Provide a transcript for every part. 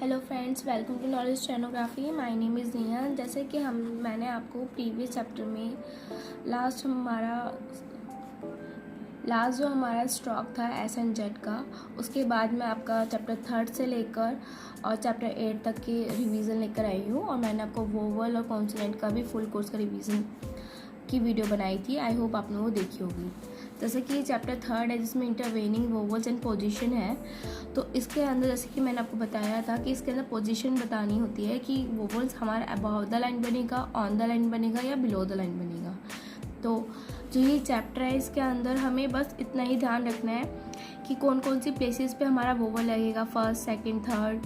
Hello friends, welcome to knowledge stenography. My name is Nia. जैसे कि मैंने आपको प्रीवियस चैप्टर में लास्ट जो हमारा स्टॉक था एस एंड जेड का, उसके बाद मैं आपका चैप्टर 3 से लेकर और चैप्टर 8 तक की रिवीजन लेकर आई हूँ। और मैंने आपको वोवल और कॉन्सोनेंट का भी फुल कोर्स का रिवीजन की वीडियो बनाई थी। आई होप आपने वो देखी होगी। जैसे कि ये चैप्टर 3 है जिसमें इंटरवेनिंग वोवल्स एंड पोजीशन है। तो इसके अंदर जैसे कि मैंने आपको बताया था कि इसके अंदर पोजीशन बतानी होती है कि वोवल्स हमारा अबव द लाइन बनेगा, ऑन द लाइन बनेगा या बिलो द लाइन बनेगा। तो जो ये चैप्टर है इसके अंदर हमें बस इतना ही ध्यान रखना है कि कौन कौन सी प्लेसेस पे हमारा वोवल लगेगा, फर्स्ट, सेकंड, थर्ड।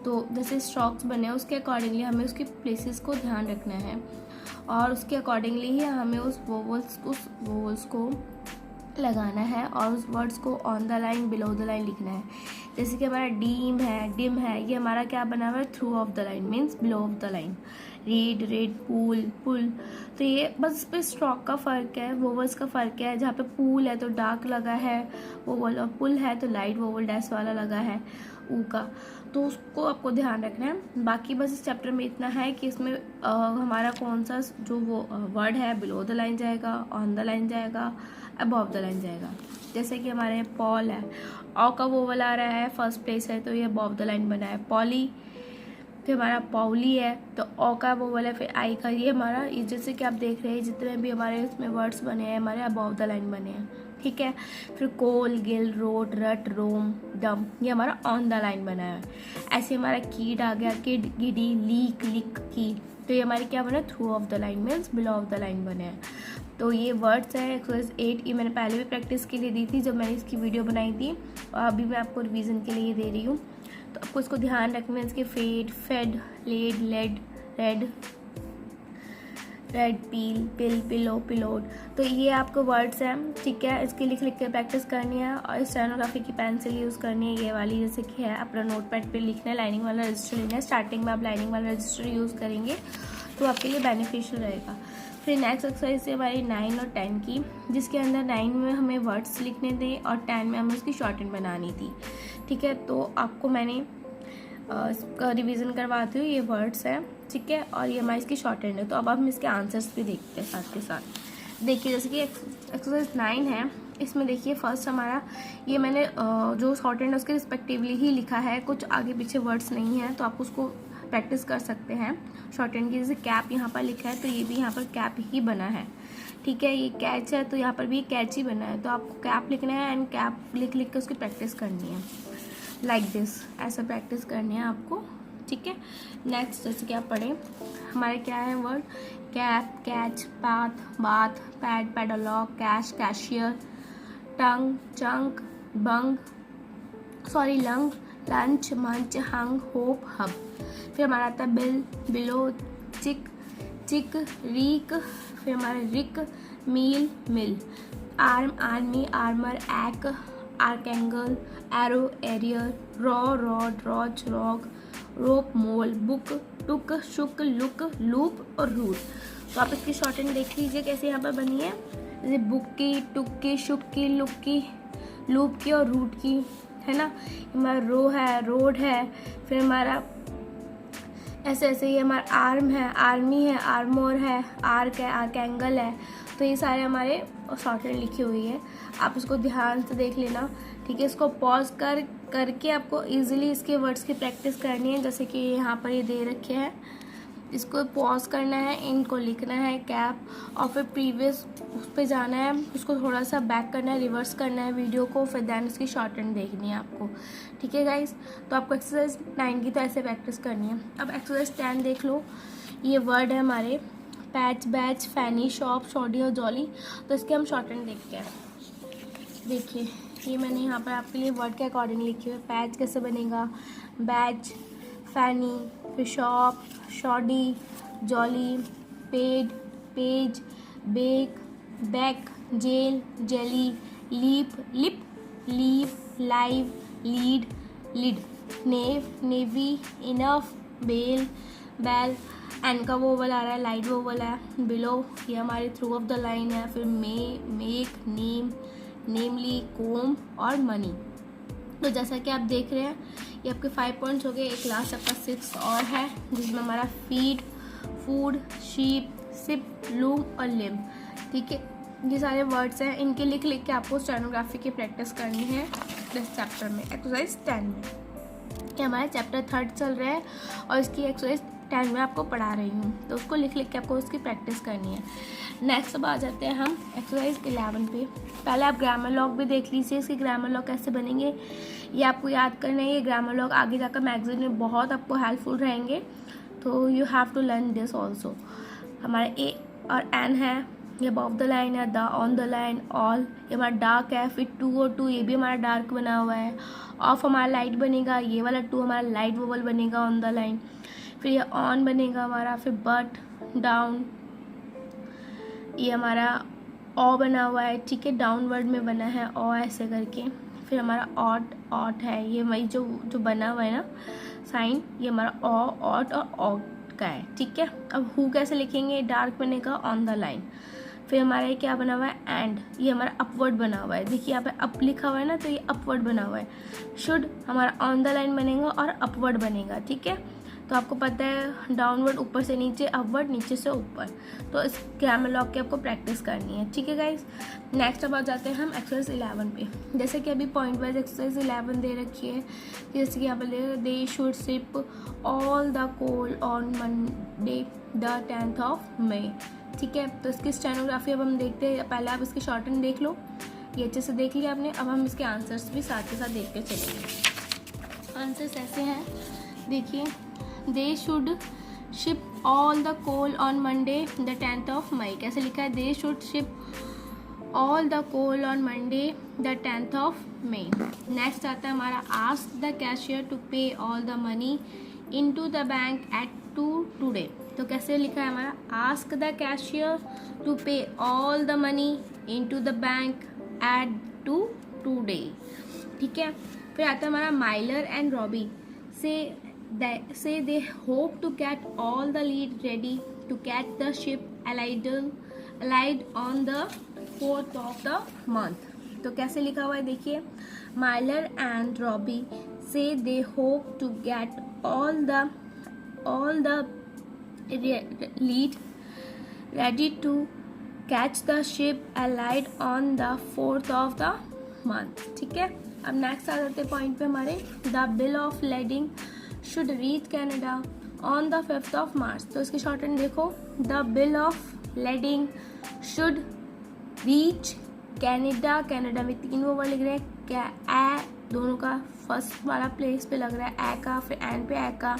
तो जैसे स्ट्रोक्स बने उसके अकॉर्डिंगली हमें उसकी प्लेसेस को ध्यान रखना है और उसके अकॉर्डिंगली ही हमें उस वोवल्स को लगाना है और उस वर्ड्स को on the line, below the line लिखना है। जैसे कि हमारा डिम है, ये हमारा क्या बना हुआ है, through of the line means below of the line. Red, pull. तो ये बस इस पे स्ट्रोक का फ़र्क है, वोवल्स का फ़र्क है। जहाँ पे पूल है तो डार्क लगा है वोवल, और पुल है तो लाइट वोवल डैश वाला लगा है ऊ का। तो उसको आपको ध्यान रखना है। बाकी बस इस चैप्टर में इतना है कि इसमें हमारा कौन सा जो वो वर्ड है बिलो द लाइन जाएगा, ऑन द लाइन जाएगा, अबव द लाइन जाएगा। जैसे कि हमारे पॉल है, ऑ का वोवल आ रहा है, फर्स्ट प्लेस है तो ये अबव द लाइन बना है। पॉली, फिर हमारा पॉली है तो ऑ का वोवल है, फिर आई का, ये हमारा जैसे कि आप देख रहे हैं जितने भी हमारे इसमें वर्ड्स बने हैं हमारे अबव द लाइन बने हैं, ठीक है। फिर कोल, गिल, रोट, रट, रोम, डम, ये हमारा ऑन द लाइन बना है। ऐसे हमारा कीड आ गया, किड, गिडी, लीक, लिक, की, तो ये हमारे क्या बना, through of the line means below of the line बने हैं। तो ये वर्ड्स है एक्सरसाइज 8। ये मैंने पहले भी प्रैक्टिस के लिए दी थी जब मैंने इसकी वीडियो बनाई थी, और अभी मैं आपको रिवीजन के लिए दे रही हूँ। तो आपको इसको ध्यान रखना है। इसके fed, fed, led, led, red, peel, pill, pillow, pillowed. तो ये आपको वर्ड्स हैं, ठीक है। इसकी लिख के प्रैक्टिस करनी है और स्टेनोग्राफी की पेंसिल यूज़ करनी है, ये वाली जैसे कि है। अपना नोटपैड पे लिखना है, लाइनिंग वाला रजिस्टर लेना है। स्टार्टिंग में आप लाइनिंग वाला रजिस्टर यूज़ करेंगे तो आपके लिए बेनिफिशियल रहेगा। फिर नेक्स्ट एक्सरसाइज है हमारी 9 और 10 की, जिसके अंदर 9 में हमें वर्ड्स लिखने थे और 10 में हमें उसकी शॉर्टेन बनानी थी, ठीक है। तो आपको मैंने इसका रिवीजन करवाती हूँ। ये वर्ड्स हैं, ठीक है, और ये हमारी इसकी शॉर्टेन है। तो अब हम इसके आंसर्स भी देखते हैं साथ के साथ। देखिए जैसे कि एक्सरसाइज 9 है, इसमें देखिए फर्स्ट हमारा ये मैंने जो शॉर्टेन है उसके रिस्पेक्टिवली ही लिखा है, कुछ आगे पीछे वर्ड्स नहीं है, तो आप उसको प्रैक्टिस कर सकते हैं। शॉर्टेन की जैसे कैप यहाँ पर लिखा है तो ये भी यहाँ पर कैप ही बना है, ठीक है। ये कैच है तो यहाँ पर भी कैच ही बना है, तो आपको कैप लिखना है एंड कैप लिख के उसकी प्रैक्टिस करनी है, लाइक दिस, ऐसा प्रैक्टिस करनी है आपको, ठीक है। नेक्स्ट जैसे कि आप पढ़ें, हमारे क्या है word, cap, catch, path, bath, pad, padlock, cash, cashier, tongue, chunk, bung, lung, lunch, munch, hung, hope, hub. फिर हमारा आता है बिल, बिलो, चिक, रीक, फिर हमारा rick, meal, mill, arm, army, armour, एक्, archangel, arrow, arrear, rod, roach, rock, rope, mole, book, took, shook, look, loop और root. तो आप इसकी शॉर्टेन देख लीजिए कैसे यहाँ पर बनी है, जैसे बुक की, टुक की, शुक की, लुक की, लूप की और रूट की, है ना। हमारा रो है, रोड है, फिर हमारा ऐसे ये हमारा आर्म है, आर्मी है, आर्मोर है, आर्क है, आर्केंगल है। तो ये सारे हमारे शॉर्टेन लिखी हुई है, आप इसको ध्यान से देख लेना, ठीक है। इसको पॉज करके आपको इजीली इसके वर्ड्स की प्रैक्टिस करनी है। जैसे कि यहाँ पर ये दे रखे हैं, इसको पॉज करना है, इनको लिखना है कैप, और फिर प्रीवियस उस पर जाना है, उसको थोड़ा सा बैक करना है, रिवर्स करना है वीडियो को, फिर दैन इसकी शॉर्टेन देखनी है आपको, ठीक है गाइस। तो आपको एक्सरसाइज 9 की तो ऐसे प्रैक्टिस करनी है। अब एक्सरसाइज 10 देख लो। ये वर्ड है हमारे पैच, बैच, फैनी, शॉप, शॉडी और जॉली। तो इसके हम शॉर्टेन देखते हैं। देखिए ये मैंने यहाँ पर आपके लिए वर्ड के अकॉर्डिंग लिखी हुई है। पैच कैसे बनेगा, बैच, फैनी, फिर shop, shoddy, jolly, paid, page, bake, back, jail, jelly, leap, lip, leave, live, lead, lid, nave, navy, enough, bell, bail, एन का वोवल आ रहा है, लाइट वोवल है, बिलो, ये हमारी थ्रू ऑफ द लाइन है, फिर मे, मेक, नेम, नेमली, कोम और मनी। तो जैसा कि आप देख रहे हैं ये आपके 5 पॉइंट्स हो गए। एक लास्ट आपका 6 और है जिसमें हमारा feed, food, sheep, sip, loom और लिम। ठीक है, ये सारे वर्ड्स हैं, इनके लिख के आपको स्टेनोग्राफी की प्रैक्टिस करनी है इस चैप्टर में, एक्सरसाइज 10 में। ये हमारा चैप्टर 3 चल रहा है और इसकी एक्सरसाइज 10 में आपको पढ़ा रही हूँ, तो उसको लिख के आपको उसकी प्रैक्टिस करनी है। नेक्स्ट अब आ जाते हैं हम एक्सरसाइज 11 पे। पहले आप ग्रामर लॉग भी देख लीजिए, इसके ग्रामर लॉग कैसे बनेंगे ये आपको याद करना है। ये ग्रामर लॉग आगे जाकर मैगजीन में बहुत आपको हेल्पफुल रहेंगे, तो you have to learn this also. हमारा ए और एन है, ये अबव द लाइन है, the, on the line, all, ये हमारा डार्क है, फिर टू और टू, ये भी हमारा डार्क बना हुआ है। ऑफ हमारा लाइट बनेगा, ये वाला टू हमारा लाइट वोवल बनेगा ऑन द लाइन। फिर ये ऑन बनेगा हमारा, फिर बट, डाउन, ये हमारा ऑ बना हुआ है। ठीक है, डाउनवर्ड में बना है ऑ ऐसे करके। फिर हमारा ऑट है, ये वही जो बना हुआ है ना साइन, ये हमारा ऑट और ऑट का है। ठीक है, अब हु कैसे लिखेंगे, डार्क बनेगा ऑन द लाइन। फिर हमारा ये क्या बना हुआ है, एंड, ये हमारा अपवर्ड बना हुआ है। देखिए यहाँ पे अप लिखा हुआ है ना, तो ये अपवर्ड बना हुआ है। शुड हमारा ऑन द लाइन बनेगा और अपवर्ड बनेगा। ठीक है, तो आपको पता है डाउनवर्ड ऊपर से नीचे, अपवर्ड नीचे से ऊपर, तो इस ग्रामर लॉग की आपको प्रैक्टिस करनी है। ठीक है गाइज, नेक्स्ट अब आ जाते हैं हम एक्सरसाइज 11 पे। जैसे कि अभी पॉइंट वाइज एक्सरसाइज 11 दे रखी है, जैसे कि यहाँ पर they should ship all the coal on Monday the 10th of May. ठीक है, तो इसकी स्टेनोग्राफी अब हम देखते हैं। पहले आप इसकी शॉर्ट हैंड देख लो, ये अच्छे से देख लिया आपने। अब हम इसके आंसर्स भी साथ के साथ देख के चलेंगे। आंसर्स ऐसे हैं, देखिए, they should ship all the coal on Monday the 10th of May. कैसे लिखा है, they should ship all the coal on Monday the 10th of May. Next आता है हमारा ask the cashier to pay all the money into the bank at 2 today. तो कैसे लिखा है हमारा, ask the cashier to pay all the money into the bank at 2 today. ठीक है, फिर आता है हमारा Mylar and Robbie say they hope to get all the lead ready to catch the ship allied on the 4th of the month। तो कैसे लिखा हुआ है, देखिए, Mylar and Robbie say they hope to get all the lead ready to catch the ship allied on the 4th of the month। ठीक है, अब next आ जाते पॉइंट पे हमारे, the bill of lading should reach Canada on the 5th of March. तो इसकी shorthand देखो, the bill of lading should reach Canada. Canada में 3 वर्ड लिख रहे हैं, क्या ए दोनों का फर्स्ट वाला प्लेस पे लग रहा है ए का, फिर एन पे ए का,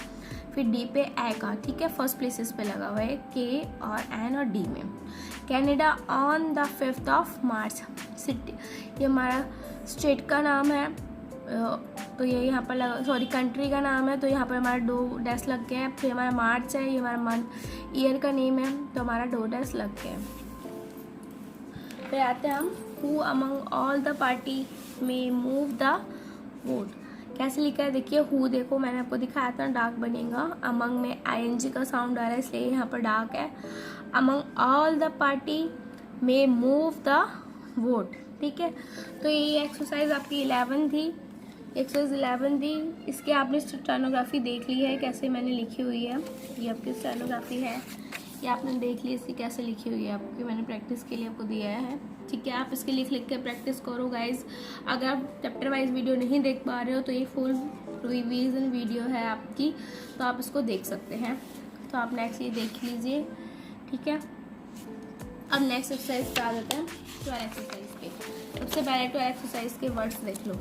फिर डी पे ए का। ठीक है, फर्स्ट प्लेसेस पे लगा हुआ है के और एन और डी में। Canada on the 5th of March, city ये हमारा स्टेट का नाम है, तो ये यहाँ पर लगा, सॉरी कंट्री का नाम है, तो यहाँ पर हमारा 2 डैश लग गया है। फिर हमारा मार्च है, ये हमारा मंथ ईयर का नेम है, तो हमारा 2 डैश लग गया है। फिर आते हैं हम, who among all the party में मूव द वोट। कैसे लिखा है, देखिए, हु देखो मैंने आपको दिखाया था डार्क बनेगा, अमंग में ING का साउंड आ रहा है इसलिए यहाँ पर डार्क है। अमंग ऑल द पार्टी में मूव द वोट। ठीक है, तो ये एक्सरसाइज आपकी 11 थी, एक्सरसाइज 11 थी। इसके आपने स्टेनोग्राफी देख ली है कैसे मैंने लिखी हुई है, ये आपकी स्टेनोग्राफी है, ये आपने देख ली इसकी कैसे लिखी हुई है, आपकी मैंने प्रैक्टिस के लिए आपको दिया है। ठीक है, आप इसके लिख के प्रैक्टिस करो गाइज। अगर आप चैप्टर वाइज वीडियो नहीं देख पा रहे हो तो ये फुल रिवीजन वीडियो है आपकी, तो आप इसको देख सकते हैं। तो आप नेक्स्ट ये देख लीजिए। ठीक है, अब नेक्स्ट एक्सरसाइज पे आ जाते हैं, 12 एक्सरसाइज पे। सबसे पहले 12 एक्सरसाइज के वर्ड्स देख लो।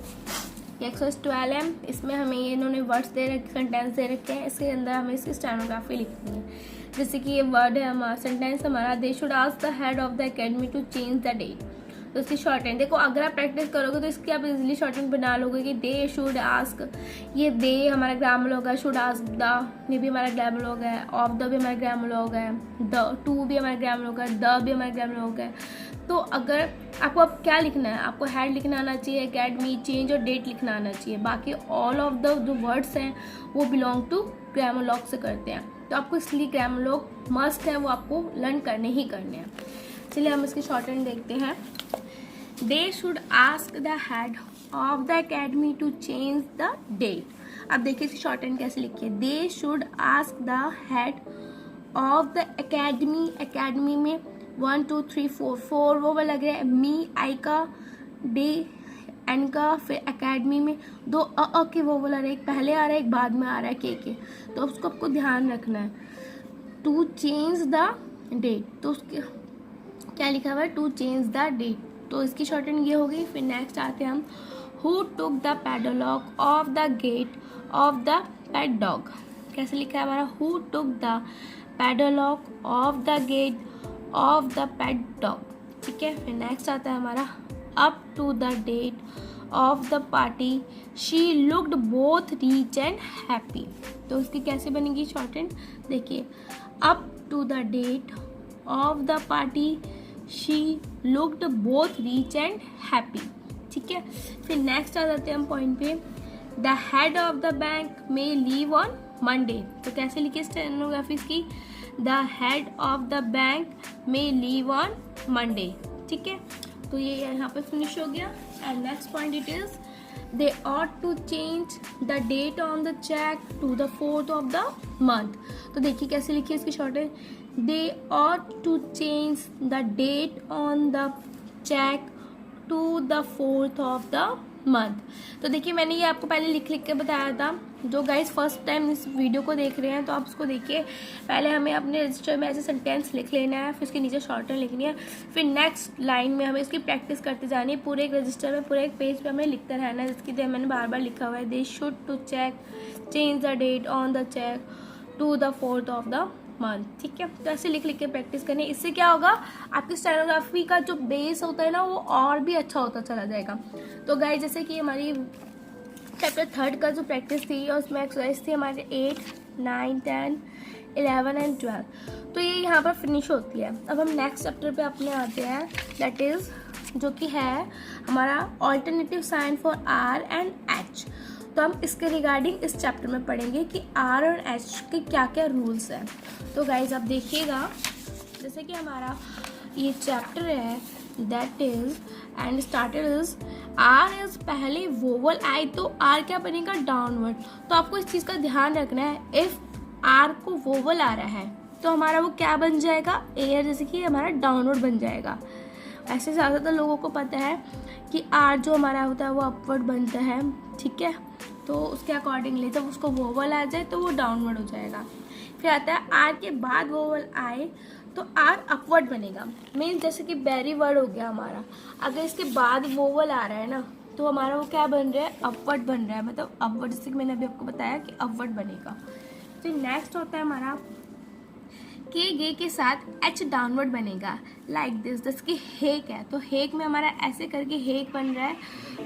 ये एक्सरसाइज 12 है, इसमें हमें ये इन्होंने वर्ड्स दे रखे, सेंटेंस दे रखे हैं, इसके अंदर हमें इसकी स्टेनोग्राफी लिखनी है। जैसे कि ये वर्ड है हमारा, सेंटेंस हमारा, they should ask the head of the academy to change the date. तो इसकी शॉर्ट हैंड देखो, अगर आप प्रैक्टिस करोगे तो इसकी आप इजीली शॉर्ट हैंड बना लोगे कि दे शुड आस्क, ये दे हमारा ग्रामर लॉग है, शुड आस्क द ये भी हमारा ग्रामर लॉग है, ऑफ द भी हमारा ग्रामर लॉग है, द टू भी हमारा ग्रामर लॉग है, द भी हमारा ग्रामर लॉग है। तो अगर आपको अब क्या लिखना है, आपको हेड लिखना आना चाहिए, एकेडमी, चेंज और डेट लिखना आना चाहिए। बाकी ऑल ऑफ द जो वर्ड्स हैं वो बिलोंग टू ग्रामर लॉग से करते हैं, तो आपको इसलिए ग्रामर लॉग मस्ट है, वो आपको लर्न करने ही करने हैं। चलिए हम इसकी शॉर्ट हैंड देखते हैं। They should ask the head of the academy to change the date. अब देखिए इसकी शॉर्ट हैंड कैसे लिखी है, they should ask the head of the academy. Academy में 1 2 3 4 वो लग रहा है, मी आई का, डे एन का, फिर एकेडमी में 2 अ के वो बोला रहा है, एक पहले आ रहा है एक बाद में आ रहा है के, तो उसको आपको ध्यान रखना है। टू चेंज द डेट, तो उसके क्या लिखा हुआ है, टू चेंज द डेट, तो इसकी शॉर्ट हैंड ये हो गई। फिर नेक्स्ट आते हैं हम, who took the padlock off the gate of the pet dog. कैसे लिखा है हमारा, who took the padlock off the gate of the pet dog, ठीक है। फिर नेक्स्ट आता है हमारा, up to the date of the party she looked both rich and happy। तो उसकी कैसे बनेगी शॉर्ट हैंड, देखिए up to the date of the party she looked both rich and happy, ठीक है। फिर नेक्स्ट आ जाते हैं हम पॉइंट पे, the head of the bank may leave on Monday। तो कैसे लिखिए स्टेनोग्राफी की, the head of the bank may leave on Monday, ठीक है। तो ये यहाँ पे फिनिश हो गया। And next point it is, they ought to change the date on the cheque to the 4th of the month। तो देखिए कैसे लिखिए इसकी शॉर्ट है, they ought to change the date on the cheque to the 4th of the month। तो देखिए मैंने ये आपको पहले लिख के बताया था। जो गाइस फर्स्ट टाइम इस वीडियो को देख रहे हैं तो आप उसको देखिए, पहले हमें अपने रजिस्टर में ऐसे सेंटेंस लिख लेना है, फिर उसके नीचे शॉर्ट हैंड लिखनी है, फिर नेक्स्ट लाइन में हमें इसकी प्रैक्टिस करते जानी है। पूरे एक रजिस्टर में, पूरे एक पेज पे हमें लिखते रहना है, जिसकी मैंने बार बार लिखा हुआ है, they should to check change the date on the cheque to the 4th of the month, ठीक है। तो ऐसे लिख के प्रैक्टिस करनी, इससे क्या होगा, आपकी स्टेनोग्राफी का जो बेस होता है ना वो और भी अच्छा होता चला जाएगा। तो गाइस जैसे कि हमारी चैप्टर 3 का जो प्रैक्टिस थी और उसमें एक्सरसाइज थी हमारे 8 9 10 11 एंड 12, तो ये यहाँ पर फिनिश होती है। अब हम नेक्स्ट चैप्टर पे अपने आते हैं, दैट इज जो कि है हमारा alternative sign for R and H. तो हम इसके रिगार्डिंग इस चैप्टर में पढ़ेंगे कि आर और एच के क्या क्या रूल्स हैं। तो गाइज आप देखिएगा, जैसे कि हमारा ये चैप्टर है that is and started is, R is पहले वोवल आई, तो आर क्या बनेगा, डाउनवर्ड। तो आपको इस चीज़ का ध्यान रखना है, इफ आर को वोवल आ रहा है तो हमारा वो क्या बन जाएगा, एयर, जैसे कि हमारा डाउनवर्ड बन जाएगा। ऐसे ज़्यादातर लोगों को पता है कि आर जो हमारा होता है वो अपवर्ड बनता है, ठीक है। तो उसके अकॉर्डिंगली जब उसको वोवल आ जाए तो वो डाउनवर्ड हो जाएगा। फिर आता है आर के बाद वोवल आए तो आर अपवर्ड बनेगा, मीन्स जैसे कि बेरी वर्ड हो गया हमारा, अगर इसके बाद वोवल आ रहा है ना तो हमारा वो क्या बन रहा है, अपवर्ड बन रहा है, मतलब अपवर्ड, जैसे कि मैंने अभी आपको बताया कि अपवर्ड बनेगा। फिर नेक्स्ट होता है हमारा के गे के साथ एच डाउनवर्ड बनेगा, लाइक दिस, जैसे कि हेक है तो हेक में हमारा ऐसे करके हेक बन रहा है,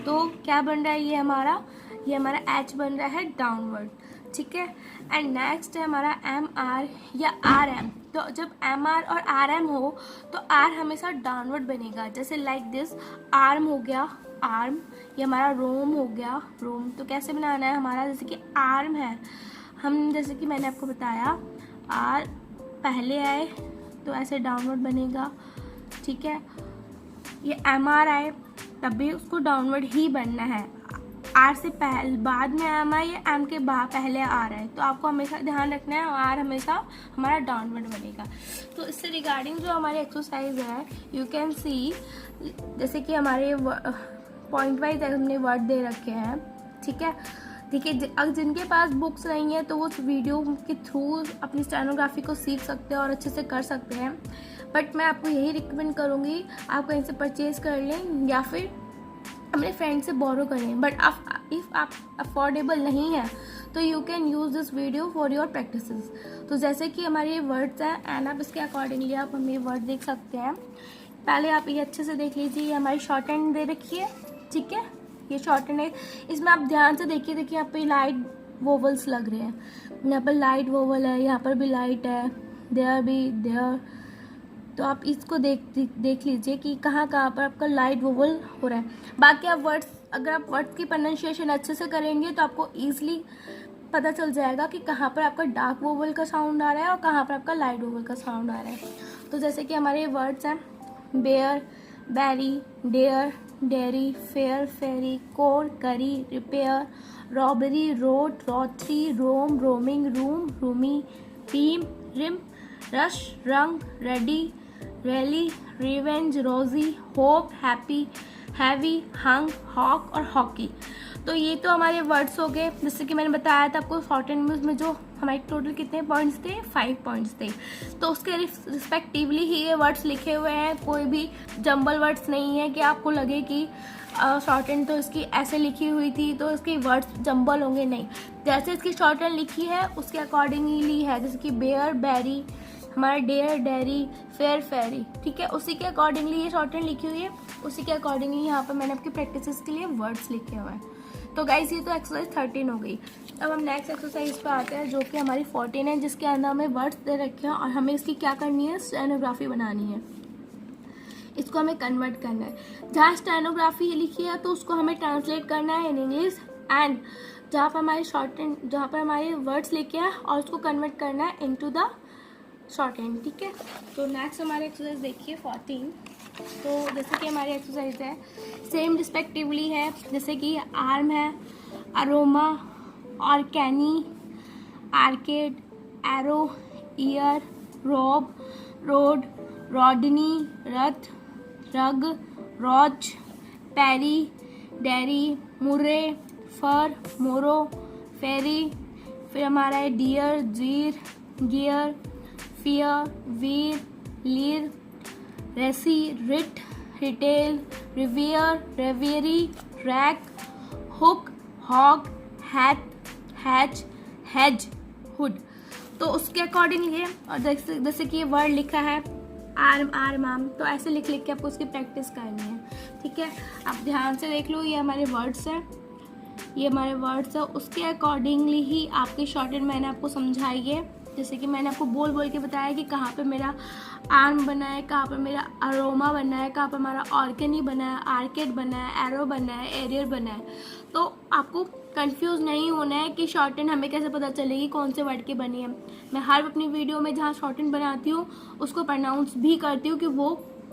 तो क्या बन रहा है, ये हमारा एच बन रहा है डाउनवर्ड, ठीक है। एंड नेक्स्ट है हमारा एम आर या आर एम। तो जब एम आर और आर एम हो तो आर हमेशा डाउनवर्ड बनेगा, जैसे लाइक दिस, आर्म हो गया आर्म, ये हमारा रोम हो गया रोम। तो कैसे बनाना है हमारा, जैसे कि आर्म है, हम जैसे कि मैंने आपको बताया आर पहले आए तो ऐसे डाउनवर्ड बनेगा, ठीक है। ये एम आर आए तब भी उसको डाउनवर्ड ही बनना है, आर से पहले बाद में एम आए या एम के बाद पहले आ रहा है, तो आपको हमेशा ध्यान रखना है आर हमेशा हमारा डाउनवर्ड बनेगा। तो इससे रिगार्डिंग जो हमारी एक्सरसाइज है, यू कैन सी, जैसे कि हमारे पॉइंट वाइज हमने वर्ड दे रखे हैं, ठीक है। देखिए अगर जिनके पास बुक्स नहीं है तो वो उस वीडियो के थ्रू अपनी स्टेनोग्राफी को सीख सकते हैं और अच्छे से कर सकते हैं, बट मैं आपको यही रिकमेंड करूँगी आप कहीं से परचेज कर लें या फिर अपने फ्रेंड से बोरो करें, बट इफ़ आप अफोर्डेबल नहीं है तो you can use this video for your practices. तो जैसे कि हमारे ये वर्ड्स हैं एंड आप इसके अकॉर्डिंगली आप हमें वर्ड देख सकते हैं। पहले आप ये अच्छे से देख लीजिए, ये हमारी शॉर्ट हैंड दे रखी है, ठीक है, ये शॉर्ट हैंड है। इसमें आप ध्यान से देखिए, यहाँ पे लाइट वोवल्स लग रहे हैं, यहाँ पर लाइट वोवल है, यहाँ पर भी लाइट है, देयर भी देयर। तो आप इसको देख लीजिए कि कहाँ पर आपका लाइट वोवल हो रहा है। बाकी आप वर्ड्स, अगर आप वर्ड्स की प्रोनाउंसिएशन अच्छे से करेंगे तो आपको ईजिली पता चल जाएगा कि कहाँ पर आपका डार्क वोवल का साउंड आ रहा है और कहाँ पर आपका लाइट वोवल का साउंड आ रहा है। तो जैसे कि हमारे वर्ड्स हैं bear, berry, dare, dairy, fair, ferry, core, curry, repair, robbery, road, rothery, roam, roaming, room, roomy, team, rim, rush, rung, ready, rally, revenge, rosy, hope, happy, heavy, hung, hawk और hockey. तो ये तो हमारे words हो गए। जैसे कि मैंने बताया था आपको शॉर्ट एंड में जो हमारे टोटल कितने पॉइंट्स थे, 5 पॉइंट्स थे। तो उसके रिस्पेक्टिवली ही ये वर्ड्स लिखे हुए हैं, कोई भी जंबल वर्ड्स नहीं है कि आपको लगे कि शॉर्ट एंड तो इसकी ऐसे लिखी हुई थी तो इसके वर्ड्स जंबल होंगे, नहीं। जैसे इसकी शॉर्ट एंड लिखी है उसके अकॉर्डिंगली है। जैसे कि बेयर, बैरी, हमारा डेयर, डेयरी, फेयर, फेरी, ठीक है, उसी के अकॉर्डिंगली ये शॉर्ट एंड लिखी हुई है। उसी के अकॉर्डिंगली यहाँ पर मैंने आपकी प्रैक्टिस के लिए वर्ड्स लिखे हुए हैं। तो गाइस ये तो एक्सरसाइज 13 हो गई। अब हम नेक्स्ट एक्सरसाइज पे आते हैं जो कि हमारी 14 है, जिसके अंदर हमें वर्ड्स दे रखे हैं और हमें इसकी क्या करनी है, स्टेनोग्राफी बनानी है। इसको हमें कन्वर्ट करना है। जहाँ स्टेनोग्राफी लिखी है तो उसको हमें ट्रांसलेट करना है इन इंग्लिश, एंड जहाँ पर हमारे शॉर्ट एंड, जहाँ पर हमारे वर्ड्स लिखे हैं और उसको कन्वर्ट करना है इनटू द शॉर्ट एंड, ठीक है। तो नेक्स्ट हमारे एक्सरसाइज देखिए 14। तो जैसे कि हमारी एक्सरसाइज है सेम रिस्पेक्टिवली है। जैसे कि आर्म है, aroma, Orkney, arcade, arrow, ear, robe, road, Rodney, wrath, rug, roach, parry, dairy, Murray, fur, morrow, ferry. फिर हमारा है dear, jeer, gear, fear, veer, leer, racy, writ, retail, revere, reverie, rack, hook, hawk, hath, hatch, has, hood. तो उसके according ये, और जैसे कि ये वर्ड लिखा है आर्म, आर्म, आर्म, तो ऐसे लिख लिख के आपको उसकी प्रैक्टिस करनी है, ठीक है। आप ध्यान से देख लो, ये हमारे वर्ड्स हैं, ये हमारे वर्ड्स है, उसके अकॉर्डिंगली ही आपकी शॉर्ट एंड मैंने आपको समझाई है। जैसे कि मैंने आपको बोल बोल के बताया कि कहाँ पे मेरा आर्म बना है, कहाँ पे मेरा अरोमा बना है, कहाँ पे हमारा ऑर्केनी बना है, आर्केड बना है, एरो बना है, एरियर बना है। तो आपको कंफ्यूज नहीं होना है कि शॉर्ट एंड हमें कैसे पता चलेगी कौन से वर्ड की बनी है। मैं हर अपनी वीडियो में जहाँ शॉर्ट एंड बनाती हूँ उसको प्रोनाउंस भी करती हूँ कि वो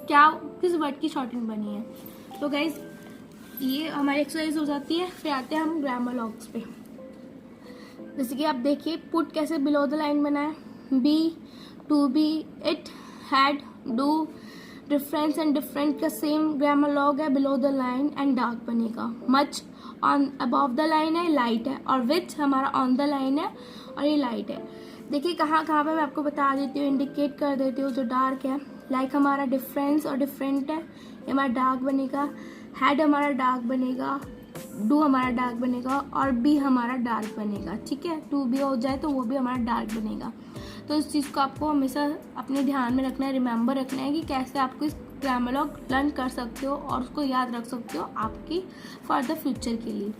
क्या, किस वर्ड की शॉर्ट एंड बनी है। तो गाइज ये हमारी एक्सरसाइज हो जाती है। फिर आते हैं हम ग्रामर लॉग्स पे। जैसे कि आप देखिए पुट कैसे बिलो द लाइन बना है, be, to be, it, had, do, difference and different का सेम ग्रामर लॉग है, below the line and dark बनेगा। Much on above the line है, लाइट है, और विच हमारा ऑन द लाइन है और ये लाइट है। देखिए कहाँ कहाँ पे मैं आपको बता देती हूँ, इंडिकेट कर देती हूँ जो डार्क है। लाइक हमारा डिफरेंस और डिफरेंट है, ये हमारा डार्क बनेगा। हैड हमारा डार्क बनेगा, डू हमारा डार्क बनेगा और बी हमारा डार्क बनेगा, ठीक है। टू बी हो जाए तो वो भी हमारा डार्क बनेगा। तो इस चीज़ को आपको हमेशा अपने ध्यान में रखना है, रिमेंबर रखना है कि कैसे आपको इस ग्रामर लॉग लर्न कर सकते हो और उसको याद रख सकते हो आपकी फॉर द फ्यूचर के लिए।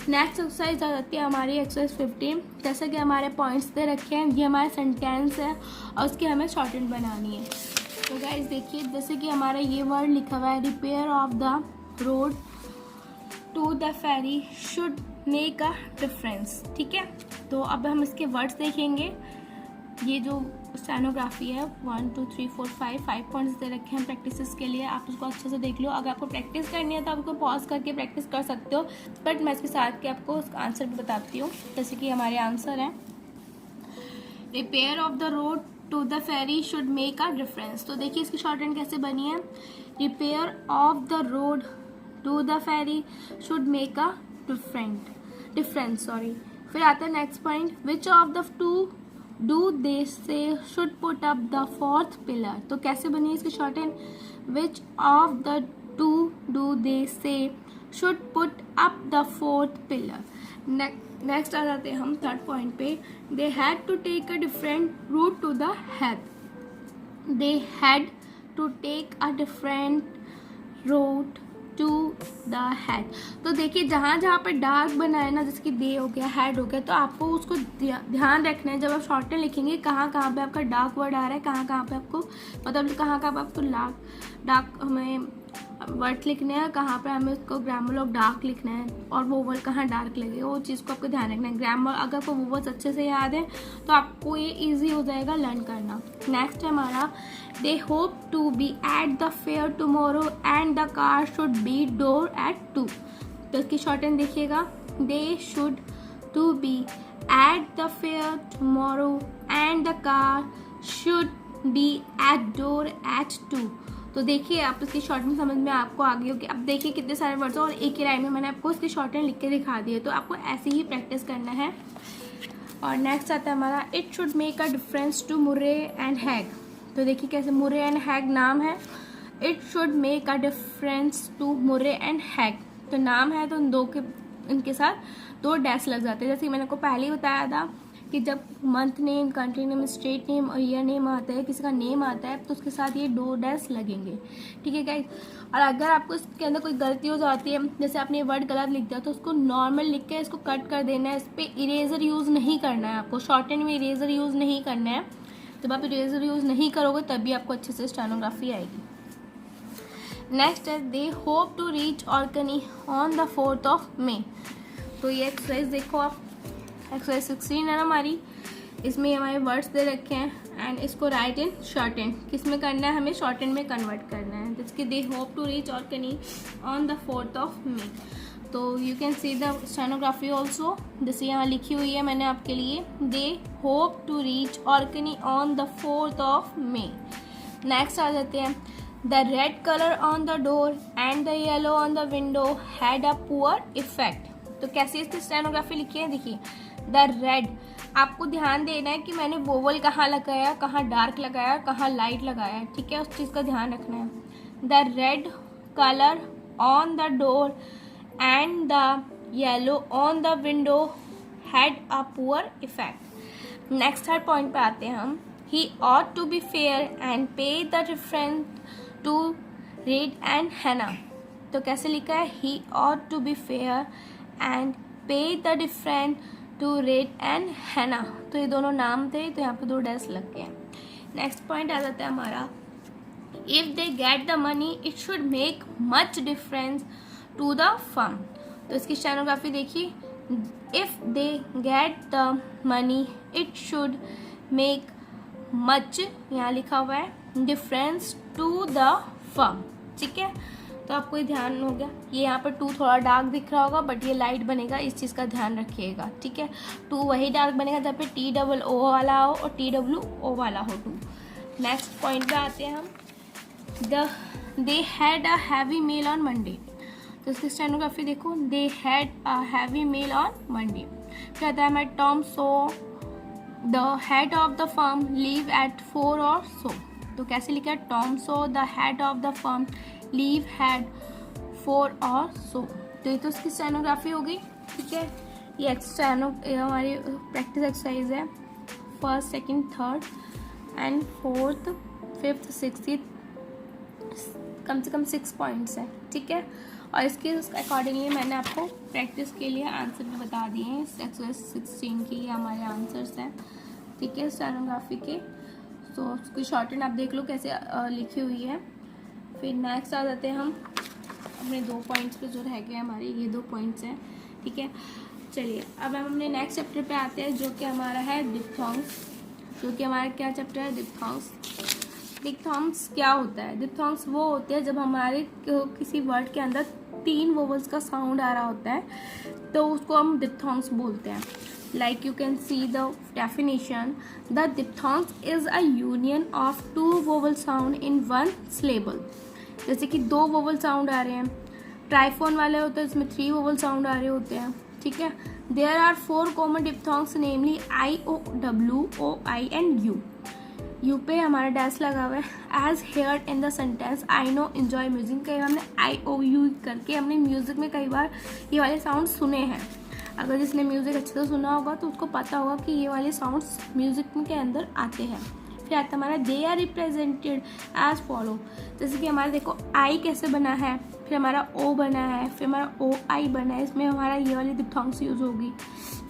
नेक्स्ट एक्सरसाइज आ जाती है हमारी एक्सरसाइज 15। जैसे कि हमारे पॉइंट्स दे रखे हैं, ये हमारा सेंटेंस है और उसकी हमें शॉर्ट एंड बनानी है। तो गाइस देखिए, जैसे कि हमारा ये वर्ड लिखा हुआ है, repair of the road to the ferry should make a difference, ठीक है। तो अब हम इसके वर्ड्स देखेंगे। ये जो स्टेनोग्राफी है 1 2 3 4 5 पॉइंट्स दे रखे हैं प्रैक्टिस के लिए, आप उसको अच्छे से देख लो। अगर आपको प्रैक्टिस करनी है तो आपको पॉज करके प्रैक्टिस कर सकते हो, बट मैं इसके साथ के आपको उसका आंसर भी बताती हूँ। जैसे कि हमारे आंसर है repair of the road to the ferry should make a difference. तो देखिए इसकी शॉर्ट एंड कैसे बनी है, repair of the road to the ferry should make a difference. फिर आता है next point, which of the two do they say should put up the fourth pillar. तो कैसे बनी है इसकी shorthand, which of the two do they say should put up the fourth pillar. Next आ जाते हैं हम third point पे, they had to take a different route to the head. They had to take a different route to the head. तो देखिए जहाँ जहाँ पर डार्क बना है ना, जैसे कि दे हो गया, हैड हो गया, तो आपको उसको ध्यान रखना है जब आप शॉर्ट एंड लिखेंगे कहाँ कहाँ पे आपका डार्क वर्ड आ रहा है, कहाँ कहाँ पे आपको मतलब कहाँ कहाँ पे आपको डार्क हमें वर्ड लिखने हैं, कहाँ पर हमें उसको ग्रामर ऑफ डार्क लिखना है और वोवल कहाँ डार्क लगे, वो चीज़ को आपको ध्यान रखना है। ग्रामर अगर आपको वोवल्स अच्छे से याद है तो आपको ये ईजी हो जाएगा लर्न करना। नेक्स्ट है हमारा they hope to be at the fair tomorrow and the car should be door at 2। तो इसकी शॉर्ट हैंड देखिएगा, they should to be at the fair tomorrow and the car should be at door at 2। तो देखिए आप इसकी short hand समझ में आपको आ गई होगी। अब देखिए कितने सारे वर्ड्स और एक ही लाइन में मैंने आपको इसकी शॉर्ट हैंड लिख के दिखा दी है, तो आपको ऐसे ही प्रैक्टिस करना है। और नेक्स्ट आता है हमारा it should make a difference to Murray and Haig. तो देखिए कैसे मुर्रे एंड हैग नाम है, it should make a difference to Murray and Haig, तो नाम है तो इनके साथ 2 डैश लग जाते हैं। जैसे मैंने आपको पहले ही बताया था कि जब month name, country name, state name और ईयर नेम आता है, किसी का नेम आता है, तो उसके साथ ये 2 डैश लगेंगे, ठीक है गाइस। और अगर आपको इसके अंदर कोई गलती हो जाती है, जैसे आपने वर्ड गलत लिख दिया, तो उसको नॉर्मल लिख के इसको कट कर देना है। इस पर इरेजर यूज़ नहीं करना है आपको, शॉर्ट हैंड में इरेजर यूज़ नहीं करना है। जब आप इरेजर यूज़ नहीं करोगे तभी आपको अच्छे से स्टेनोग्राफी आएगी। नेक्स्ट है they hope to reach Orkney on the 4th May। तो ये एक्सरसाइज देखो आप, एक्सरसाइज 16 है ना हमारी, इसमें हमारे वर्ड्स दे रखे हैं एंड इसको राइट इन शॉर्ट हैंड, किस में करना है, हमें शॉर्ट हैंड में कन्वर्ट करना है। जिसके they hope to reach Orkney on the 4th May। तो you can see the stenography also, जैसे यहाँ लिखी हुई है मैंने आपके लिए, they hope to reach Orkney on the 4th May। Next आ जाते हैं the red colour on the door and the yellow on the window had a poor effect. तो कैसे इसकी स्टेनोग्राफी लिखी है, देखिए द रेड, आपको ध्यान देना है कि मैंने वोवल कहाँ लगाया, कहाँ डार्क लगाया, कहाँ लाइट लगाया, ठीक है, उस चीज़ का ध्यान रखना है। The red colour on the door and the yellow on the window had a poor effect. Next 3rd point पे आते हैं हम, he ought to be fair and pay the difference to Reid and Hannah. तो कैसे लिखा है, he ought to be fair and pay the different to Reid and Hannah. तो ये दोनों नाम थे, तो यहाँ पे 2 डैश लग गए। नेक्स्ट पॉइंट आ जाता है हमारा if they get the money it should make much difference to the firm. तो इसकी स्टेनोग्राफी देखिए, if they get the money it should make much, यहाँ लिखा हुआ है डिफरेंस टू द फर्म, ठीक है। तो आपको ये ध्यान हो गया, ये यहाँ पर 2 थोड़ा डार्क दिख रहा होगा बट ये लाइट बनेगा, इस चीज़ का ध्यान रखिएगा, ठीक है। 2 वही डार्क बनेगा जब पे TOO वाला हो और TWO वाला हो 2। नेक्स्ट पॉइंट पे आते हैं हम, they had a heavy mail on Monday. तो इसकी स्टेनोग्राफी देखो, they had a heavy mail on Monday. कहता है मैं Tom saw the head of the firm leave at 4 or so। तो कैसे लिखा है, Tom saw the head of the firm leave had 4 or so। तो ये तो उसकी स्टेनोग्राफी हो गई, ठीक है। ये हमारी प्रैक्टिस एक्सरसाइज है 1st, 2nd, 3rd and 4th, 5th, 6th, कम से कम 6 पॉइंट्स हैं, ठीक है। और इसके अकॉर्डिंगली मैंने आपको प्रैक्टिस के लिए आंसर भी बता दिए हैं। एक्सरसाइज 16 की ये हमारे आंसर्स हैं, ठीक है, स्टेनोग्राफी के। तो उसकी शॉर्ट हैंड आप देख लो कैसे लिखी हुई है। फिर नेक्स्ट आ जाते हैं हम अपने 2 पॉइंट्स पे, जो रह गए हमारे ये 2 पॉइंट्स हैं, ठीक है। चलिए अब हम अपने नेक्स्ट चैप्टर पे आते हैं, जो कि हमारा है डिप्थॉन्ग्स। जो कि हमारा क्या चैप्टर है, डिप्थॉन्ग्स। डिप्थॉन्ग्स क्या होता है, डिप्थॉन्ग्स वो होते हैं जब हमारे किसी वर्ड के अंदर 3 वोवल्स का साउंड आ रहा होता है, तो उसको हम डिप्थॉन्ग्स बोलते हैं। Like you can see the definition, the diphthongs is a union of 2 vowel sound in 1 syllable। जैसे कि 2 वोवल साउंड आ रहे हैं, ट्राइफोन वाले होते हैं, इसमें 3 वोवल साउंड आ रहे होते हैं, ठीक है। There are 4 common diphthongs namely I, O, W, O, I and U। U पे हमारा डैश लगा हुआ है। As heard in the sentence I know enjoy music, कई बार हमने IOU करके हमने म्यूजिक में कई बार ये वाले साउंड सुने हैं। अगर जिसने म्यूजिक अच्छे से सुना होगा तो उसको पता होगा कि ये वाले साउंड्स म्यूजिक के अंदर आते हैं। फिर आता हमारा they are represented as follow. जैसे कि हमारा देखो आई कैसे बना है, फिर हमारा ओ बना है, फिर हमारा OI बना है, इसमें हमारा ये वाली डिप्थॉन्ग्स यूज़ होगी।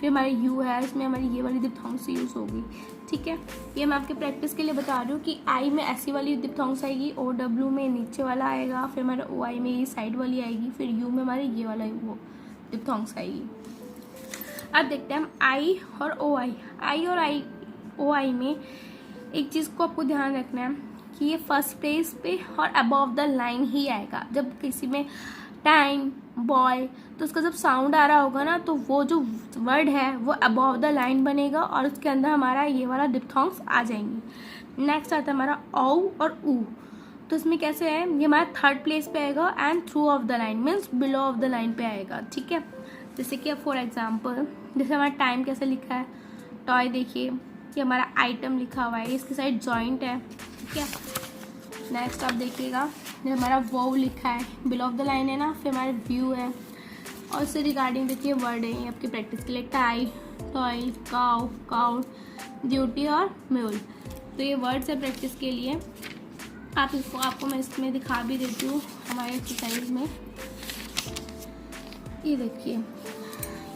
फिर हमारी U है, इसमें हमारी ये वाली डिप्थॉन्ग्स यूज़ होगी। ठीक है। ये मैं आपके प्रैक्टिस के लिए बता रही हूँ कि आई में ऐसी वाली डिप्थोंग्स आएगी, ओ डब्ल्यू में नीचे वाला आएगा, फिर हमारे ओ आई में ये साइड वाली आएगी, फिर यू में हमारे ये वाला वो डिप्थोंग्स आएगी। अब देखते हैं हम आई और ओ आई। आई और ओ आई में एक चीज़ को आपको ध्यान रखना है कि ये फर्स्ट प्लेस पे और अबव द लाइन ही आएगा। जब किसी में टाइम, बॉय, तो उसका जब साउंड आ रहा होगा ना, तो वो जो वर्ड है वो अबव द लाइन बनेगा और उसके अंदर हमारा ये वाला डिप्थोंग्स आ जाएंगी। नेक्स्ट आता है हमारा औ और ऊ। तो इसमें कैसे है, ये हमारा थर्ड प्लेस पे आएगा and through of the line means below of the line पे आएगा। ठीक है, जैसे कि फॉर एग्जाम्पल जैसे हमारा टाइम कैसे लिखा है, टॉय देखिए कि हमारा आइटम लिखा हुआ है, इसके साइड जॉइंट है। ठीक है, नेक्स्ट आप देखिएगा जो हमारा वो लिखा है बिलो ऑफ द लाइन है ना, फिर हमारा व्यू है और इससे रिगार्डिंग देखिए वर्ड है ये आपकी प्रैक्टिस के लिए, tie, toy, cow, cow, duty और म्यूल। तो ये वर्ड्स है प्रैक्टिस के लिए। आपको मैं इसमें दिखा भी देती हूँ हमारे एक्सरसाइज में। ये देखिए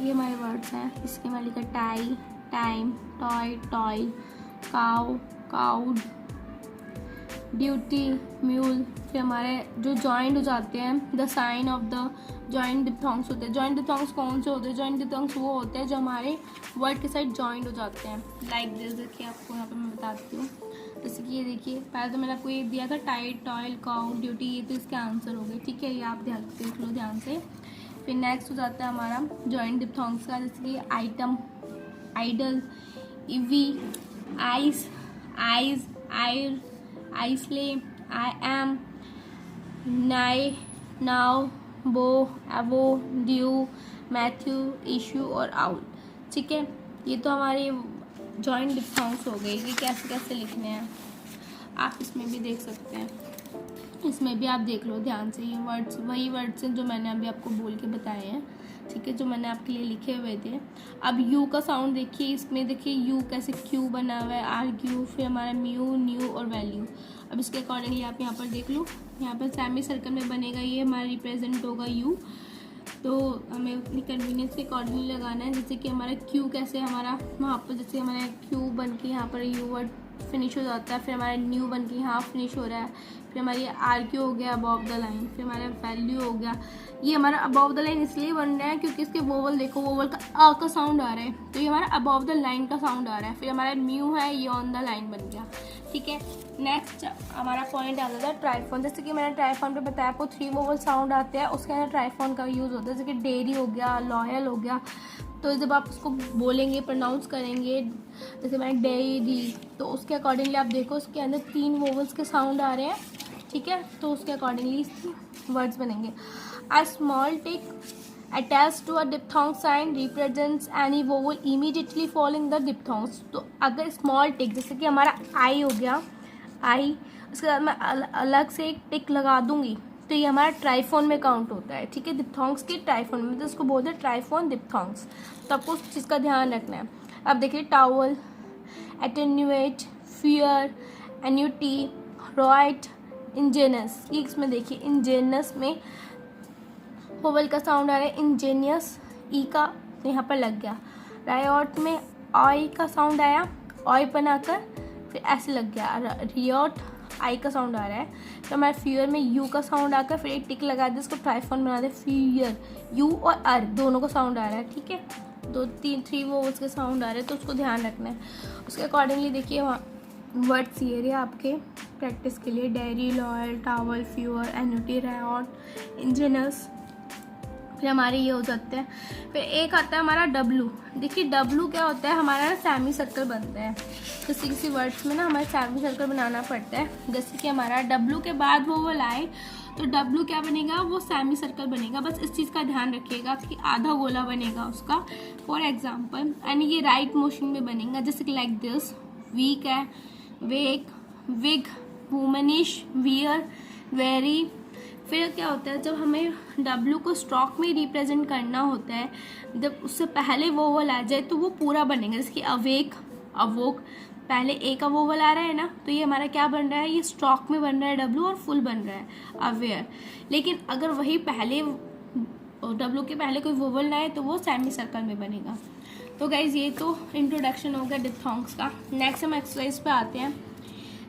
ये हमारे वर्ड्स हैं, इसके मैं लिखा tie, time, toy, toy, cow, cowed, duty, mule. फिर हमारे जो जॉइंट हो जाते हैं, the sign of the joint diphthongs होते हैं। जॉइंट डिप्थोंग्स कौन से होते हैं? जॉइंट डिप्थोंग्स वो होते हैं जो हमारे वर्ड के साइड जॉइंट हो जाते हैं। लाइक दिस, देखिए आपको यहाँ पर मैं बताती हूँ। जैसे कि ये देखिए, पहले तो मैंने आपको ये दिया था टाइट, टॉयल, काउ, ड्यूटी, ये तो इसके आंसर हो गए। ठीक है, ये आप देख लो ध्यान से। फिर नेक्स्ट हो जाता है हमारा जॉइंट डिप्थोंग्स का, जैसे कि item, idol, ivy, ice, eyes, ire, isle, I am, nigh, now, bow, avow, due, Matthew, issue और आउल। ठीक है, ये तो हमारे जॉइंट डिप्थोंग्स हो गए कि कैसे कैसे लिखने हैं। आप इसमें भी देख सकते हैं, इसमें भी आप देख लो ध्यान से। ये वर्ड्स वही वर्ड्स हैं जो मैंने अभी आपको बोल के बताए हैं। ठीक है, जो मैंने आपके लिए लिखे हुए थे। अब यू का साउंड देखिए, इसमें देखिए यू कैसे क्यू बना हुआ है, आर्ग्यू, फिर हमारा म्यू, न्यू और वैल्यू। अब इसके अकॉर्डिंगली आप यहाँ पर देख लो, यहाँ पर सेमी सर्कल में बनेगा, ये हमारा रिप्रेजेंट होगा यू। तो हमें अपनी कन्वीनियंस के अकॉर्डिंगली लगाना है। जैसे कि हमारा क्यू कैसे हमारा वहाँ पर, जैसे हमारा क्यू बन के यहाँ पर यू वर्ड फिनिश हो जाता है, फिर हमारा न्यू बन के यहाँ फिनिश हो रहा है, फिर हमारी आर्क्यू हो गया अबव द लाइन, फिर हमारा वैल्यू हो गया। ये हमारा अबव द लाइन इसलिए बन रहा है क्योंकि इसके वोवल देखो, वोवल का अ का साउंड आ रहा है, तो ये हमारा अबव द लाइन का साउंड आ रहा है। फिर हमारा म्यू है, ये ऑन द लाइन बन गया। ठीक है, नेक्स्ट हमारा पॉइंट आ जाता है ट्राइफोन। जैसे कि मैंने ट्राइफोन पे बताया आपको 3 वोवल साउंड आते हैं, उसके अंदर ट्राइफोन का यूज़ होता है। जैसे कि डेयरी हो गया, लॉयल हो गया। तो जब आप उसको बोलेंगे, प्रोनाउंस करेंगे, जैसे मैंने डेयरी, तो उसके अकॉर्डिंगली आप देखो उसके अंदर 3 वोवल्स के साउंड आ रहे हैं। ठीक है, तो उसके अकॉर्डिंगली इसके वर्ड्स बनेंगे। A small tick attached to a diphthong sign represents any vowel immediately following the diphthongs। तो अगर स्मॉल टिक, जैसे कि हमारा आई हो गया, आई, उसके बाद मैं अलग से एक टिक लगा दूंगी, तो ये हमारा ट्राइफोन में काउंट होता है। ठीक है, डिप्थोंग्स के ट्राइफोन में, तो इसको बोलते हैं ट्राइफोन डिप्थोंग्स। तो आपको उस चीज़ का ध्यान रखना है। अब देखिए टावल, एटेन्यूएट, फियर, एन्यूटी, रॉइट, इंजेनस। ये इसमें देखिए इंजेनस में वोवल का साउंड आ रहा है, इंजेनियस, ई का यहाँ पर लग गया। रायोट में ऑय का साउंड आया, ऑय बनाकर फिर ऐसे लग गया। रियोट, आई का साउंड आ रहा है। तो हमारे फियर में यू का साउंड आकर फिर एक टिक लगा दे, इसको ट्राइफोन बना दे। फियर, यू और अर दोनों का साउंड आ रहा है। ठीक है, 3 वोवल्स के साउंड आ रहे हैं, तो उसको ध्यान रखना है। उसके अकॉर्डिंगली देखिए वहाँ वर्ड्स ये रहे आपके प्रैक्टिस के लिए, diary, loyal, towel, fewer, annuity, riot, ingenious. फिर हमारे ये हो जाते हैं। फिर एक आता है हमारा डब्लू। देखिए डब्लू क्या होता है, हमारा ना सेमी सर्कल बनता है। किसी वर्ड्स में ना हमें सेमी सर्कल बनाना पड़ता है। जैसे कि हमारा डब्लू के बाद वो लाए, तो डब्लू क्या बनेगा, वो सेमी सर्कल बनेगा। बस इस चीज़ का ध्यान रखिएगा कि आधा गोला बनेगा उसका। फॉर एग्जाम्पल, यानी ये राइट मोशन में बनेगा, जैसे कि लाइक दिस। वीक है, वेक, विग, वुमनिश, वियर, वेरी। फिर क्या होता है, जब हमें W को स्ट्रोक में रिप्रेजेंट करना होता है, जब उससे पहले वोवल आ जाए तो वो पूरा बनेगा। जैसे कि अवेक, अवोक, पहले ए का वोवल आ रहा है ना, तो ये हमारा क्या बन रहा है, ये स्ट्रोक में बन रहा है W और फुल बन रहा है अवेयर। लेकिन अगर वही पहले W के पहले कोई वोवल ना आए तो वो सेमी सर्कल में बनेगा। तो गाइज ये तो इंट्रोडक्शन हो गया डिप्थोंग्स का। नेक्स्ट हम एक्सरसाइज पे आते हैं।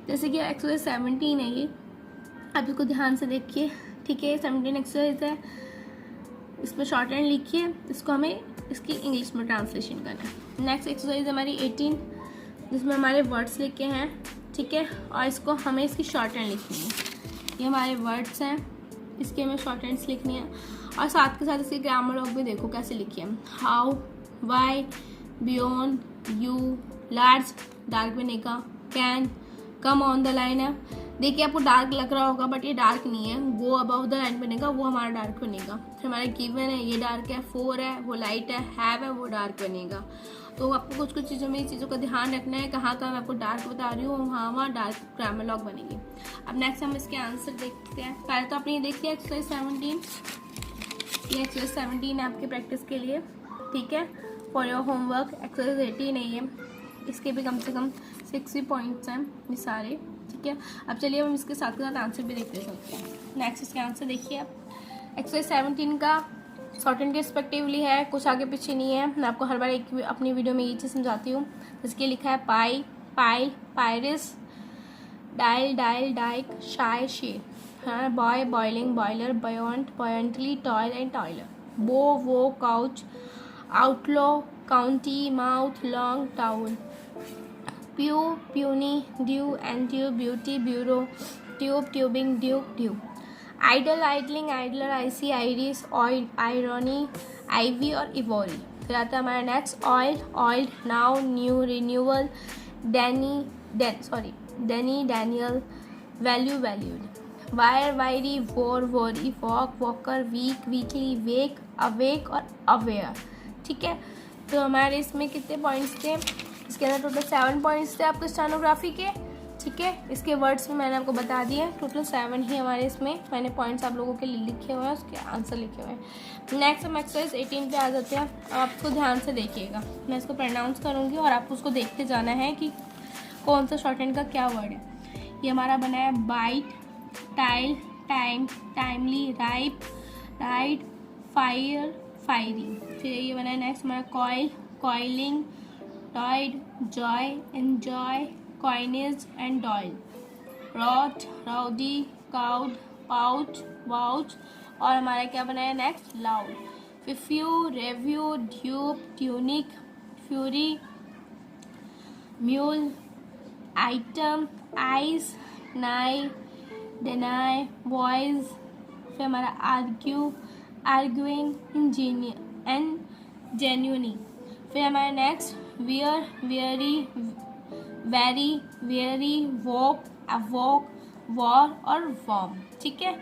जैसे कि एक्सरसाइज 17 है ये, आप इसको ध्यान से देखिए, ठीक है। 17 एक्सरसाइज है, इसमें शॉर्ट हैंड लिखिए, इसको हमें इसकी इंग्लिश में ट्रांसलेशन करना है। नेक्स्ट एक्सरसाइज हमारी 18, जिसमें हमारे वर्ड्स लिखे हैं, ठीक है, और इसको हमें इसकी शॉर्ट हैंड लिखनी है। ये हमारे वर्ड्स हैं, इसके हमें शॉर्ट हैंड्स लिखनी है, और साथ के साथ इसके ग्रामर वर्क भी देखो कैसे लिखिए। How, why, beyond, you, large, dark बनेगा, can, come on the line है। देखिए आपको डार्क लग रहा होगा बट ये डार्क नहीं है। गो अबव द लाइन बनेगा, वो हमारा डार्क बनेगा। फिर हमारा गिवन है, ये डार्क है। 4 है, वो लाइट है। हैव है, वो डार्क बनेगा। तो आपको कुछ कुछ चीज़ों में इस चीज़ों का ध्यान रखना है, कहाँ मैं आपको डार्क बता रही हूँ, वहाँ डार्क ग्रामर लॉग बनेगी। अब नेक्स्ट हम इसके आंसर देखते हैं। पहले तो आपने ये देख लिया एक्सरसाइज 17, ये एक्सरसाइज 17 है आपके प्रैक्टिस के लिए, ठीक है, फॉर योर होमवर्क। एक्सरसाइज 18 है ये, इसके भी कम से कम 60 पॉइंट्स हैं ये सारे, ठीक है। अब चलिए हम इसके साथ आंसर भी देखते सकते हैं। नेक्स्ट इसके आंसर देखिए आप। एक्सरसाइज 17 का शॉर्ट एंड रिस्पेक्टिवली है, कुछ आगे पीछे नहीं है। मैं आपको हर बार एक अपनी वीडियो में ये चीज़ समझाती हूँ। जिसके लिखा है pie, pile, pyres, dial, dial, dike, shy, shay, हाँ, boy, boiling, boiler, buoyant, buoyantly, toil and toiler, bow, vow, couch, outlaw, county, mouth, long, towel, pew, puny, dew, endue, beauty, bureau, tube, tubing, duke, due, idle, idling, idler, icy, iris, oil, irony, ivy और ivory. फिर आता है हमारा next oil, oiled, now, new, renewal, deny, deny, Daniel, value, valued, wire, wiry, wore, worry, walk, walker, week, weekly, वेक, awake और aware, ठीक है। तो हमारे इसमें कितने पॉइंट्स थे? इसके अंदर टोटल 7 पॉइंट्स थे आपके स्टेनोग्राफी के, ठीक है। इसके वर्ड्स में मैंने आपको बता दिया, टोटल 7 ही हमारे इसमें मैंने पॉइंट्स आप लोगों के लिए लिखे हुए हैं, उसके आंसर लिखे हुए हैं। नेक्स्ट हम एक्सरसाइज 18 पे आ जाते हैं। आप उसको ध्यान से देखिएगा, मैं इसको प्रोनाउंस करूँगी और आपको उसको देखते जाना है कि कौन सा शॉर्ट हैंड का क्या वर्ड है। ये हमारा बना है bite, tile, time, timely, ripe, ride, fire, fiery. फिर ये बना है नेक्स्ट हमारा coil, coiling, toyed, joy, enjoy, coinage and Doyle, rout, rowdy, cowed, pouch, vouch, और हमारा क्या बना है next loud, phew, review, dupe, tunic, fury, mule, item, ice, nigh, deny, voice. फिर हमारा argue, arguing, engineer and genuine. फिर हमारा next wear, weary, very, very, walk, awoke, war और वॉर्म, ठीक है।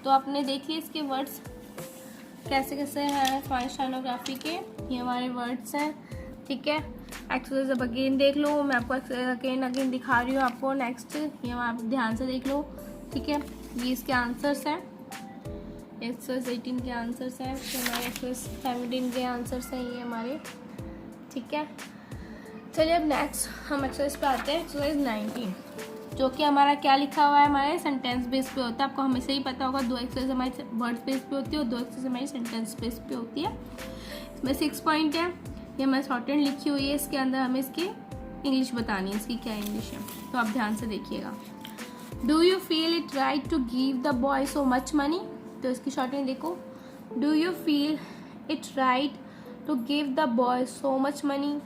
तो आपने देखिए इसके वर्ड्स कैसे कैसे हैं हमारे स्टेनोग्राफी के, ये हमारे वर्ड्स हैं, ठीक है। एक्सरसाइज अब अगेन देख लो, मैं आपको एक्सरसाइज अगेन दिखा रही हूँ आपको। नेक्स्ट ये आप ध्यान से देख लो, ठीक है। ये इसके आंसर्स हैं, एक्सरसाइज 18 के आंसर्स हैं, फिर हमारे एक्सरसाइज 17 के आंसर्स हैं ये हमारे, ठीक है। चलिए अब नेक्स्ट हम एक्सरसाइज पे आते हैं, एक्सरसाइज 19, जो कि हमारा क्या लिखा हुआ है, हमारे सेंटेंस बेस पे होता है। आपको हमेशा ही पता होगा 2 एक्सरसाइज हमारे वर्ड बेस पे होती है और 2 एक्सरसाइज हमारी सेंटेंस बेस पे होती है। इसमें 6 पॉइंट है, ये हमारी शॉर्ट हैंड लिखी हुई है, इसके अंदर हमें इसकी इंग्लिश बतानी है, इसकी क्या इंग्लिश है, तो आप ध्यान से देखिएगा। Do you feel it right to give the boy so much money, तो इसकी शॉर्ट हैंड देखो, do you feel it right to give the boy so much money,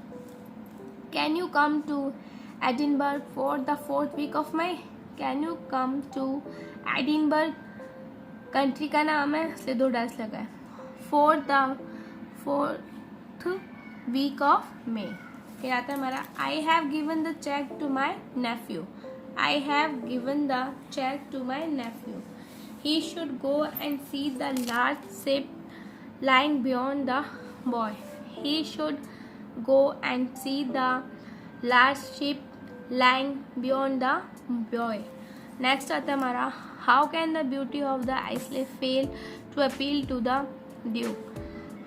can you come to Edinburgh for the 4th week of May, can you come to Edinburgh, country का नाम है इसलिए 2 dash लगा है, for the 4th week of May। फिर आता है हमारा I have given the cheque to my nephew, I have given the cheque to my nephew, he should go and see the large ship lying beyond the boy, he should go and see the large ship lying beyond the boy। Next आता है हमारा how can the beauty of the isle fail to appeal to the duke,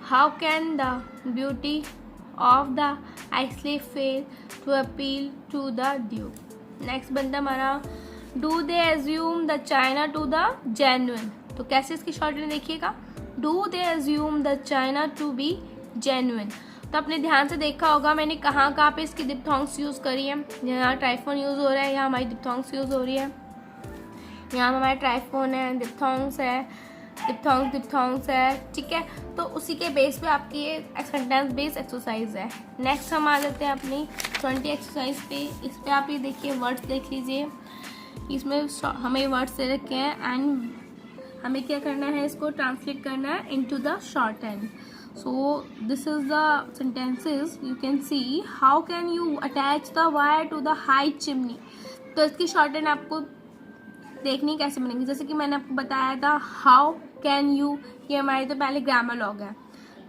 how can the beauty of the isle fail to appeal to the duke. Next बनता हमारा do they assume the china to the genuine, तो कैसे इसकी short में देखिएगा, do they assume the china to be genuine, तो अपने ध्यान से देखा होगा मैंने कहाँ कहाँ पे इसकी डिप्थोंग्स यूज़ करी है। यहाँ ट्राइफोन यूज़ हो रहा है, यहाँ हमारी डिप्थोंग्स यूज़ हो रही है, यहाँ हमारा ट्राइफोन है, डिप्थोंग्स है, डिप्थोंग्स है, ठीक है। तो उसी के बेस पे आपकी ये सेंटेंस बेस एक्सरसाइज है। नेक्स्ट हम आ जाते हैं अपनी 20 एक्सरसाइज पे। इस पे आप ये देखिए वर्ड्स देख लीजिए, इसमें हमें वर्ड्स दे रखे हैं एंड हमें क्या करना है, इसको ट्रांसलेट करना है into the shorthand. So this is the sentences, you can see how can you attach the wire to the high chimney. तो इसकी शॉर्ट हैंड आपको देखनी कैसे बनेगी, जैसे कि मैंने आपको बताया था हाउ कैन यू, ये हमारे तो पहले ग्रामर लॉग है,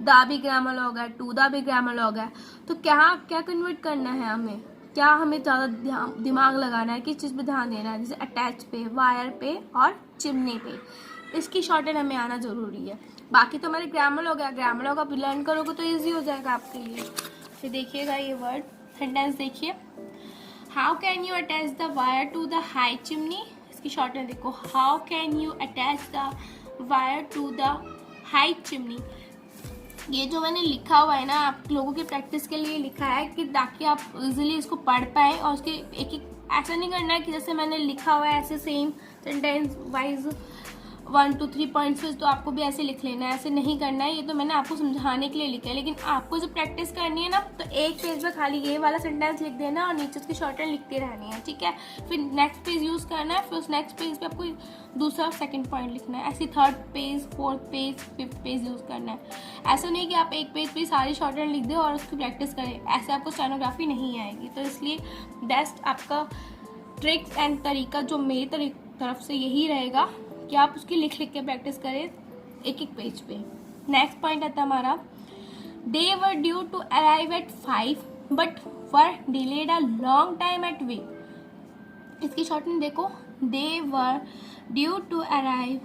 द भी ग्रामर लॉग है, टू द भी ग्रामर लॉग है। तो क्या कन्वर्ट करना है हमें, क्या हमें ज़्यादा दिमाग लगाना है, किस चीज़ पे ध्यान देना है, जैसे अटैच पे, वायर पे और चिमनी पे। इसकी शॉर्टहैंड हमें आना जरूरी है। बाकी तो हमारे ग्रामर लॉग है, ग्रामर लॉग आप लर्न करोगे तो ईजी हो जाएगा आपके लिए। फिर देखिएगा ये वर्ड सेंटेंस देखिए, how can you attach the wire to the high chimney. इसकी शॉर्टहैंड देखो, how can you attach the wire to the high chimney. ये जो मैंने लिखा हुआ है ना, आप लोगों की प्रैक्टिस के लिए लिखा है कि ताकि आप इजीली इसको पढ़ पाए और उसके एक एक ऐसा नहीं करना है कि जैसे मैंने लिखा हुआ है ऐसे सेम सेंटेंस वाइज 1 2 3 पॉइंट्स तो आपको भी ऐसे लिख लेना है, ऐसे नहीं करना है। ये तो मैंने आपको समझाने के लिए लिखा है, लेकिन आपको जो प्रैक्टिस करनी है ना, तो एक पेज में खाली ये वाला सेंटेंस लिख देना और नीचे उसकी शॉर्टहैंड लिखते रहनी है, ठीक है। फिर नेक्स्ट पेज यूज़ करना है, फिर उस नेक्स्ट पेज पे आपको दूसरा और सेकंड पॉइंट लिखना है, ऐसे third page, fourth page, fifth page use करना है। ऐसा नहीं कि आप एक पेज पे सारी शॉर्टहैंड लिख दो और उसकी प्रैक्टिस करें, ऐसे आपको स्टेनोग्राफी नहीं आएगी। तो इसलिए बेस्ट आपका ट्रिक्स एंड तरीका जो मेरी तरफ से यही रहेगा कि आप उसकी लिख के प्रैक्टिस करें एक एक पेज पे। नेक्स्ट पॉइंट आता है हमारा, they were due to arrive at 5 but were delayed a long time at Wick. इसकी शॉर्टहैंड देखो, they were due to arrive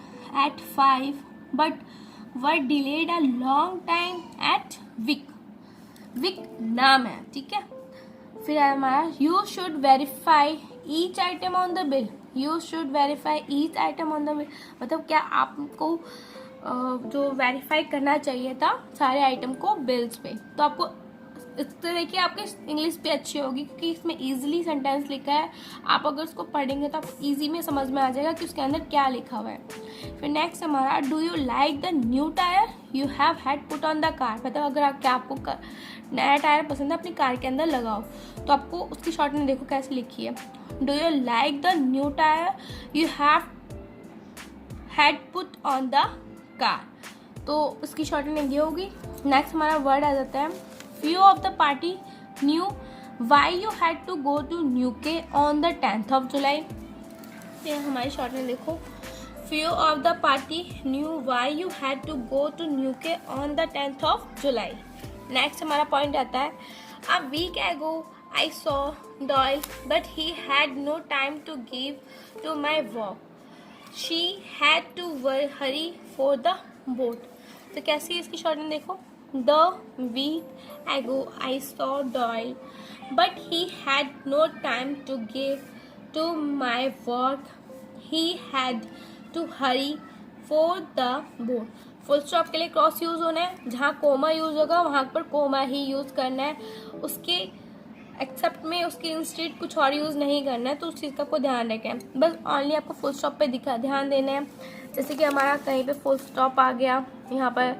at 5 but were delayed a long time at Wick. Wick नाम है, ठीक है। फिर है हमारा, you should verify each item on the bill. You should verify each item on the bill, मतलब क्या आपको जो वेरीफाई करना चाहिए था सारे आइटम को बिल्स पे। तो आपको इस तरह की आपकी इंग्लिश पे अच्छी होगी क्योंकि इसमें इजीली सेंटेंस लिखा है। आप अगर उसको पढ़ेंगे तो आपको इजी में समझ में आ जाएगा कि उसके अंदर क्या लिखा हुआ है। फिर नेक्स्ट हमारा, do you like the new tyre you have had put on the car. मतलब अगर आपको नया टायर पसंद है अपनी कार के अंदर लगाओ। तो आपको उसकी शॉर्ट में देखो कैसे लिखी है, do you like the new tyre you have had put on the car. तो उसकी शॉर्ट में ये होगी। नेक्स्ट हमारा वर्ड आ जाता है, few of the party knew why you had to go to UK on the 10th of July। ये हमारी शॉर्ट में देखो, few of the party knew why you had to go to UK on the 10th of July। Next हमारा point आता है, a week ago I saw Doyle but he had no time to give to my work। She had to hurry for the boat। तो कैसी है इसकी short में देखो, The week ago I saw Doyle, but he had no time to give to my work। He had to hurry for the boat। Full stop के लिए cross use होना है, जहाँ कोमा यूज होगा वहाँ पर कोमा ही यूज करना है, उसके एक्सेप्ट में उसके इंस्टेड कुछ और यूज नहीं करना है। तो उस चीज़ का आपको ध्यान रखें, बस ओनली आपको फुल स्टॉप पे ध्यान देना है। जैसे कि हमारा कहीं पे फुल स्टॉप आ गया, यहाँ पर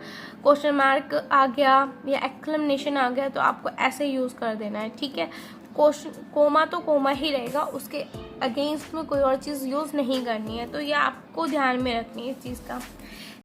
क्वेश्चन मार्क आ गया या एक्सक्लेमेशन आ गया, तो आपको ऐसे यूज़ कर देना है, ठीक है। कोमा तो कोमा ही रहेगा, उसके अगेंस्ट में कोई और चीज़ यूज़ नहीं करनी है। तो ये आपको ध्यान में रखनी है इस चीज़ का।